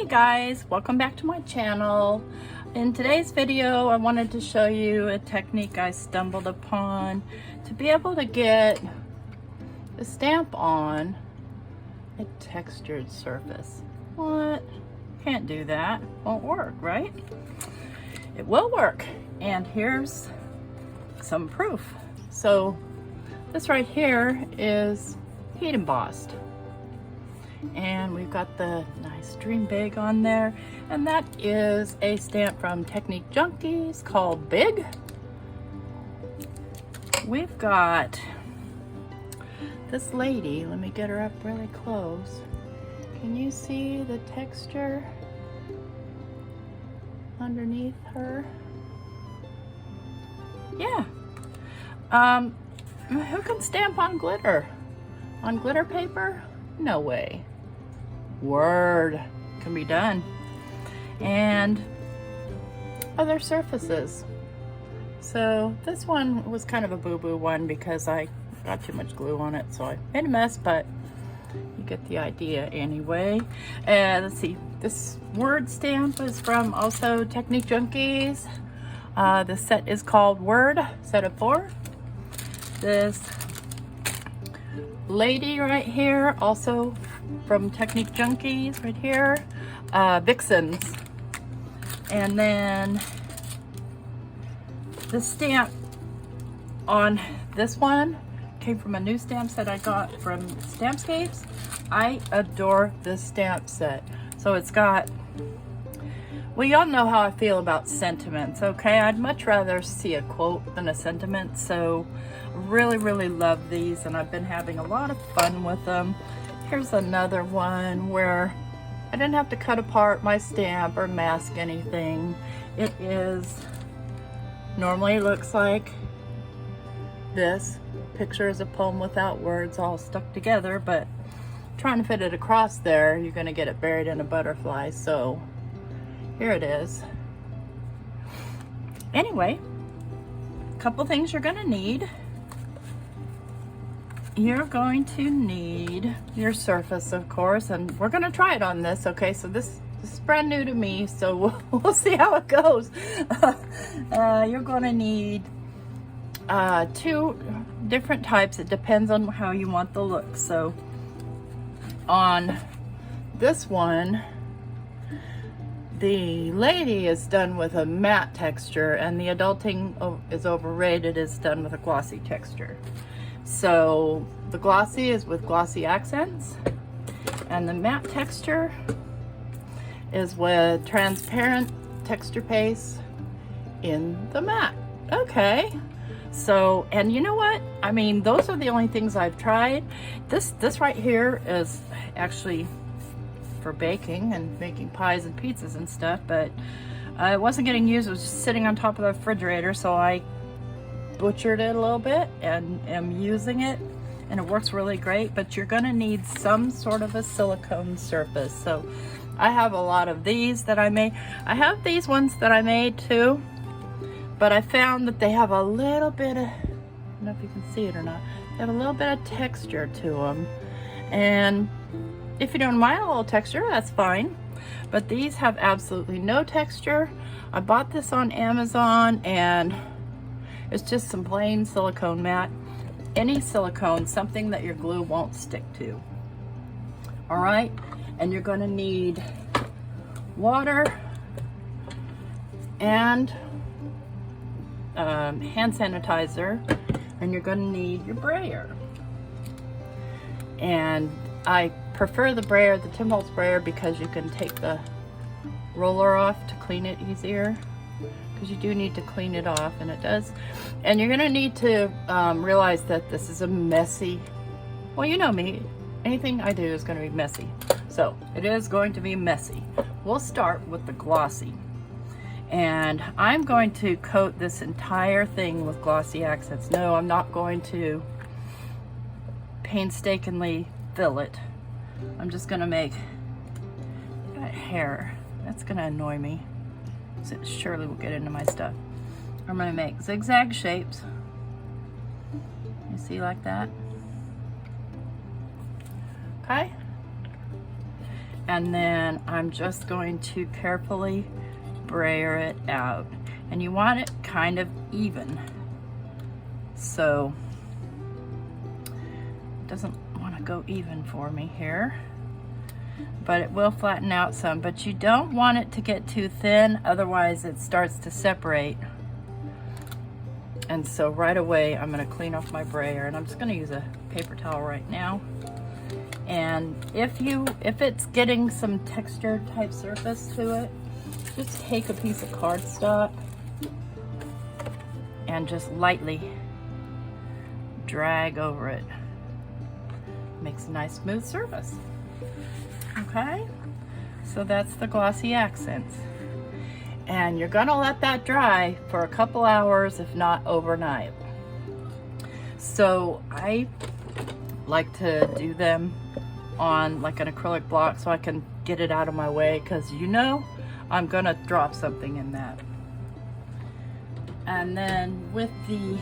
Guys, welcome back to my channel. In today's video I wanted to show you a technique I stumbled upon to be able to get the stamp on a textured surface. What? Can't do that. Won't work, right? It will work, and here's some proof. So this right here is heat embossed. And we've got the nice Dream Big on there, and that is a stamp from Technique Junkies called Big. We've got this lady. Let me get her up really close. Can you see the texture underneath her? Yeah. Who can stamp on glitter? On glitter paper? No way. Word. Can be done. And other surfaces. So this one was kind of a boo-boo one because I got too much glue on it, so I made a mess, but you get the idea anyway. And let's see, this word stamp is from also Technique Junkies. The set is called Word, set of 4. This lady right here, also from Technique Junkies, right here, Vixens. And then the stamp on this one came from a new stamp set I got from Stampscapes. I adore this stamp set. So it's got, well, y'all know how I feel about sentiments, okay? I'd much rather see a quote than a sentiment, so really love these, and I've been having a lot of fun with them. Here's another one where I didn't have to cut apart my stamp or mask anything. It is, normally looks like this. Picture is a poem without words all stuck together, but trying to fit it across there, you're gonna get it buried in a butterfly, so here it is. Anyway, a couple things you're gonna need. You're going to need your surface, of course, and we're gonna try it on this, okay? So this is brand new to me, so we'll see how it goes. You're gonna need 2 different types. It depends on how you want the look. So on this one, the lady is done with a matte texture, and the Adulting is Overrated is done with a glossy texture. So the glossy is with glossy accents, and the matte texture is with transparent texture paste in the matte. Okay, so, and you know what? I mean, those are the only things I've tried. This right here is actually for baking and making pies and pizzas and stuff, but it wasn't getting used. It was just sitting on top of the refrigerator, so I butchered it a little bit and am using it, and it works really great. But you're gonna need some sort of a silicone surface. So I have a lot of these that I made. I have these ones that I made too, but I found that they have a little bit of, I don't know if you can see it or not, they have a little bit of texture to them. And if you don't mind a little texture, that's fine. But these have absolutely no texture. I bought this on Amazon, and it's just some plain silicone mat. Any silicone, something that your glue won't stick to. All right, and you're gonna need water and hand sanitizer, and you're gonna need your brayer. And I prefer the brayer, the Tim Holtz brayer, because you can take the roller off to clean it easier, because you do need to clean it off, and it does. And you're gonna need to realize that this is a messy, well, you know me, anything I do is gonna be messy. So it is going to be messy. We'll start with the glossy. And I'm going to coat this entire thing with glossy accents. No, I'm not going to painstakingly fill it. I'm just gonna make that hair. That's gonna annoy me. So it surely will get into my stuff. I'm gonna make zigzag shapes. You see, like that? Okay. And then I'm just going to carefully brayer it out. And you want it kind of even. So it doesn't want to go even for me here. But it will flatten out some. But you don't want it to get too thin, otherwise it starts to separate. And so right away I'm going to clean off my brayer, and I'm just going to use a paper towel right now. And if it's getting some texture type surface to it, just take a piece of cardstock and just lightly drag over it. Makes a nice smooth surface. Okay, so that's the glossy accents. And you're gonna let that dry for a couple hours, if not overnight. So I like to do them on like an acrylic block so I can get it out of my way, because you know I'm gonna drop something in that. And then with and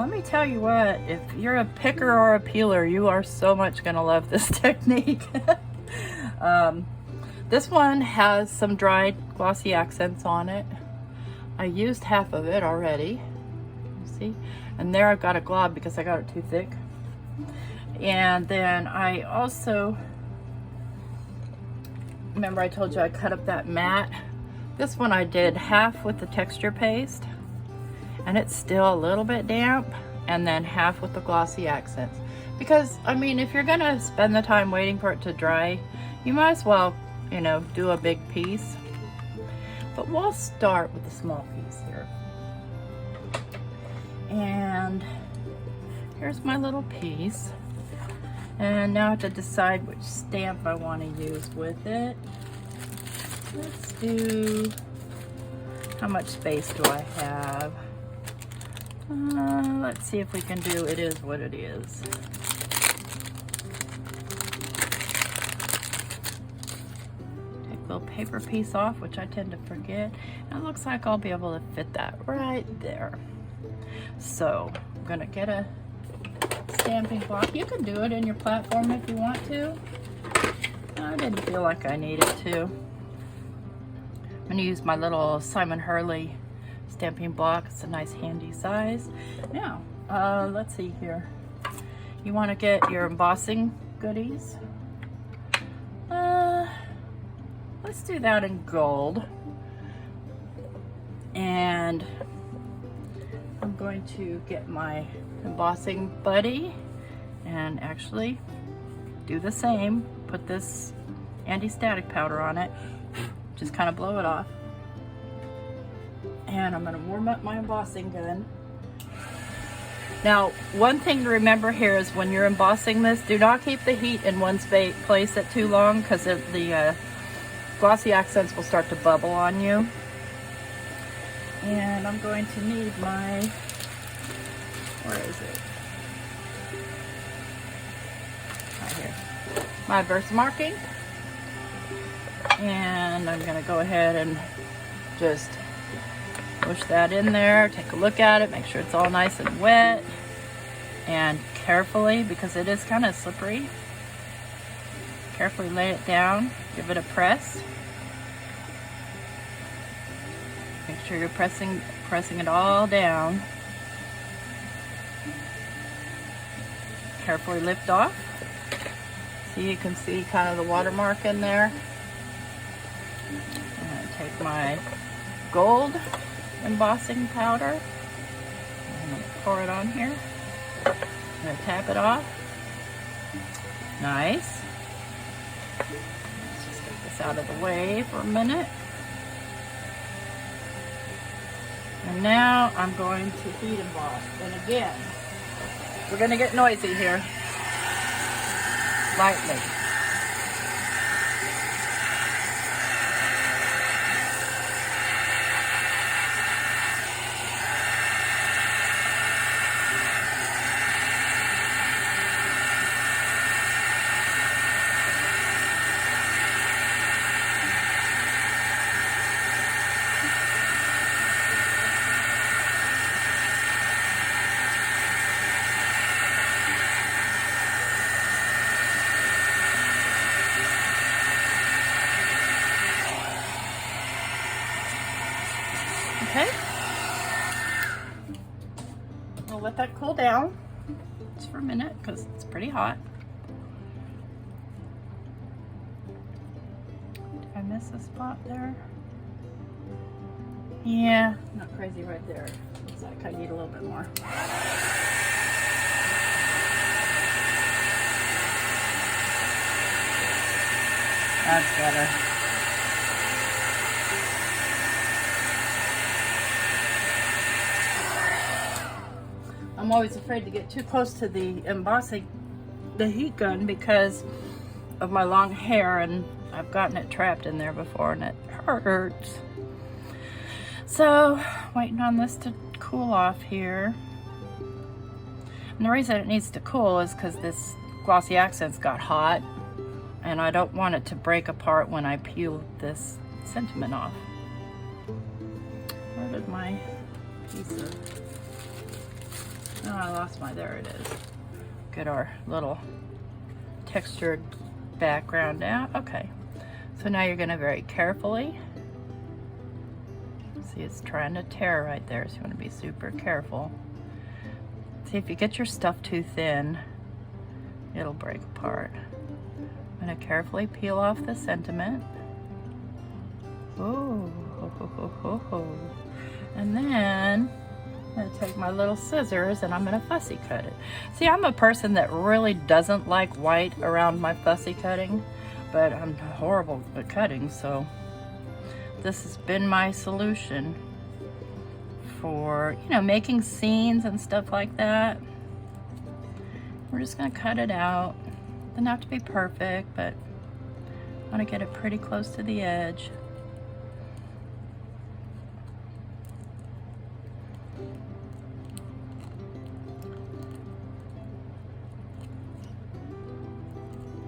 let me tell you what, if you're a picker or a peeler, you are so much gonna love this technique. This one has some dried glossy accents on it. I used half of it already, you see? And there I've got a glob because I got it too thick. And then I also, remember I told you I cut up that mat? This one I did half with the texture paste, and it's still a little bit damp, and then half with the glossy accents. Because, I mean, if you're gonna spend the time waiting for it to dry, you might as well, you know, do a big piece. But we'll start with a small piece here. And here's my little piece. And now I have to decide which stamp I want to use with it. Let's do, how much space do I have? Let's see if we can do It Is What It Is. Take a little paper piece off, which I tend to forget. And it looks like I'll be able to fit that right there. So I'm gonna get a stamping block. You can do it in your platform if you want to. I didn't feel like I needed to. I'm gonna use my little Simon Hurley stamping block. It's a nice handy size. Now, let's see here. You want to get your embossing goodies. Let's do that in gold. And I'm going to get my embossing buddy and actually do the same. Put this anti-static powder on it. Just kind of blow it off. And I'm going to warm up my embossing gun. Now, one thing to remember here is when you're embossing this, do not keep the heat in one place at too long, because the glossy accents will start to bubble on you. And I'm going to need my, where is it? Right here. My Versamark ink. And I'm going to go ahead and just push that in there, take a look at it, make sure it's all nice and wet, and carefully, because it is kind of slippery, carefully lay it down, give it a press. Make sure you're pressing it all down. Carefully lift off. See, you can see kind of the watermark in there. I'm going to take my gold embossing powder. I'm going to pour it on here. I'm going to tap it off. Nice. Let's just get this out of the way for a minute. And now I'm going to heat emboss. And again, we're going to get noisy here. Lightly. Okay. We'll let that cool down just for a minute because it's pretty hot. Did I miss a spot there? Yeah, not crazy right there. Looks like I need a little bit more. That's better. I'm always afraid to get too close to the embossing, the heat gun, because of my long hair, and I've gotten it trapped in there before and it hurts. So, waiting on this to cool off here. And the reason it needs to cool is because this glossy accents got hot, and I don't want it to break apart when I peel this sentiment off. Where did my piece of... Oh, I lost my... There it is. Get our little textured background out. Okay. So now you're going to very carefully... See, it's trying to tear right there, so you want to be super careful. See, if you get your stuff too thin, it'll break apart. I'm going to carefully peel off the sentiment. Ooh, and then I'm going to take my little scissors and I'm going to fussy cut it. See, I'm a person that really doesn't like white around my fussy cutting, but I'm horrible at cutting, so this has been my solution for, you know, making scenes and stuff like that. We're just going to cut it out. Doesn't have to be perfect, but I want to get it pretty close to the edge.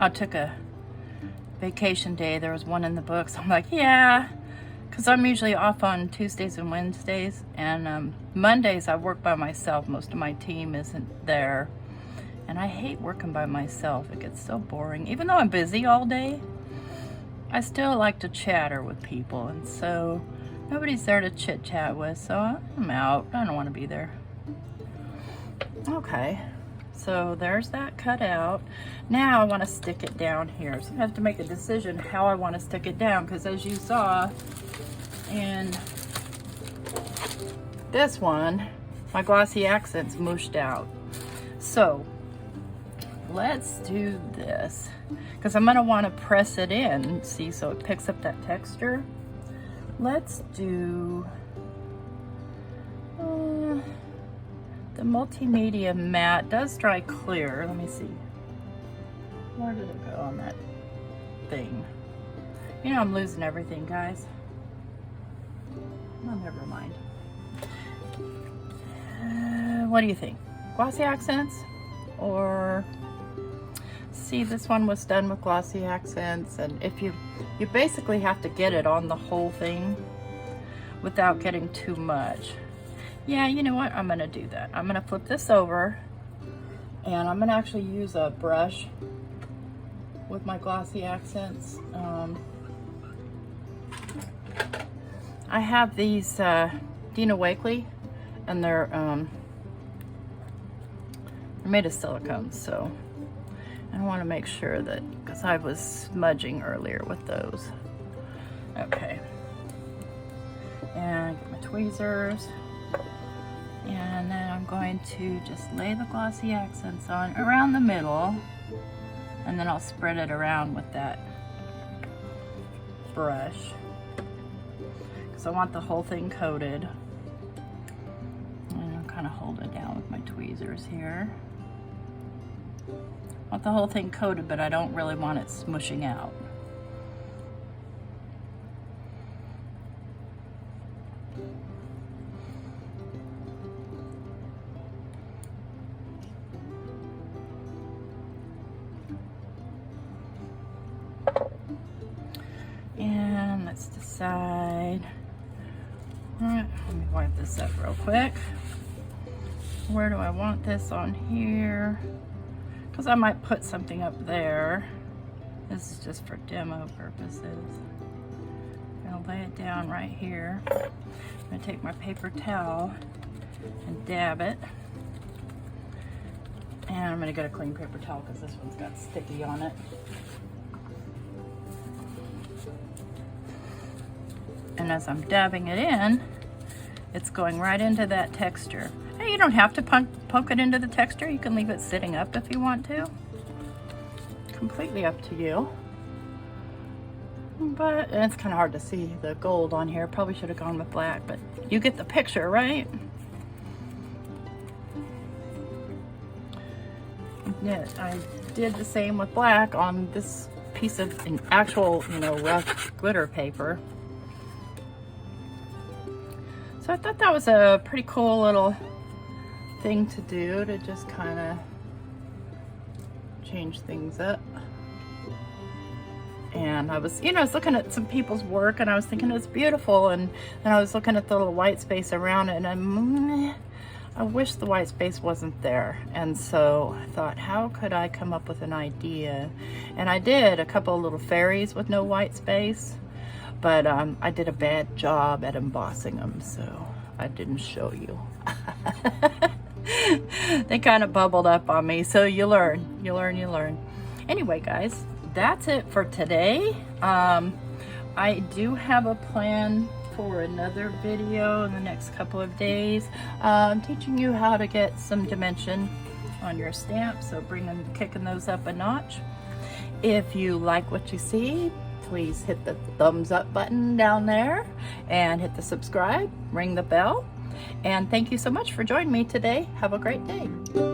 I took a vacation day. There was one in the books. I'm like, yeah, because I'm usually off on Tuesdays and Wednesdays, and Mondays I work by myself. Most of my team isn't there. And I hate working by myself. It gets so boring. Even though I'm busy all day, I still like to chatter with people. And so nobody's there to chit chat with. So I'm out. I don't want to be there. Okay. So there's that cut out. Now I want to stick it down here. So I have to make a decision how I want to stick it down. Because as you saw in this one, my glossy accents mushed out. So let's do this, because I'm going to want to press it in, see, so it picks up that texture. Let's do the multimedia matte. Does dry clear. Let me see. Where did it go on that thing? You know I'm losing everything, guys. Oh, never mind. What do you think? Glossy accents or... See, this one was done with glossy accents, and if you basically have to get it on the whole thing without getting too much. Yeah, you know what? I'm going to do that. I'm going to flip this over, and I'm going to actually use a brush with my glossy accents. I have these Dina Wakley, and they're made of silicone, so I want to make sure that, because I was smudging earlier with those. Okay. And get my tweezers. And then I'm going to just lay the glossy accents on around the middle. And then I'll spread it around with that brush. Because I want the whole thing coated. And I'll kind of hold it down with my tweezers here. I want the whole thing coated, but I don't really want it smushing out. And let's decide. All right, let me wipe this up real quick. Where do I want this on here? Because I might put something up there. This is just for demo purposes. I'm gonna lay it down right here. I'm gonna take my paper towel and dab it. And I'm gonna get a clean paper towel because this one's got sticky on it. And as I'm dabbing it in, it's going right into that texture. Hey, you don't have to poke it into the texture. You can leave it sitting up if you want to. Completely up to you. But and it's kind of hard to see the gold on here. Probably should have gone with black, but you get the picture, right? Yeah, I did the same with black on this piece of an actual, you know, rough glitter paper. So I thought that was a pretty cool little thing to do, to just kind of change things up. And I was, you know, I was looking at some people's work and I was thinking it's beautiful, and then I was looking at the little white space around it, and I wish the white space wasn't there. And so I thought, how could I come up with an idea? And I did a couple of little fairies with no white space, but I did a bad job at embossing them, so I didn't show you. They kind of bubbled up on me, so you learn, you learn, you learn. Anyway, guys, that's it for today. I do have a plan for another video in the next couple of days. I'm teaching you how to get some dimension on your stamps, so kicking those up a notch. If you like what you see, please hit the thumbs up button down there and hit the subscribe, ring the bell. And thank you so much for joining me today. Have a great day.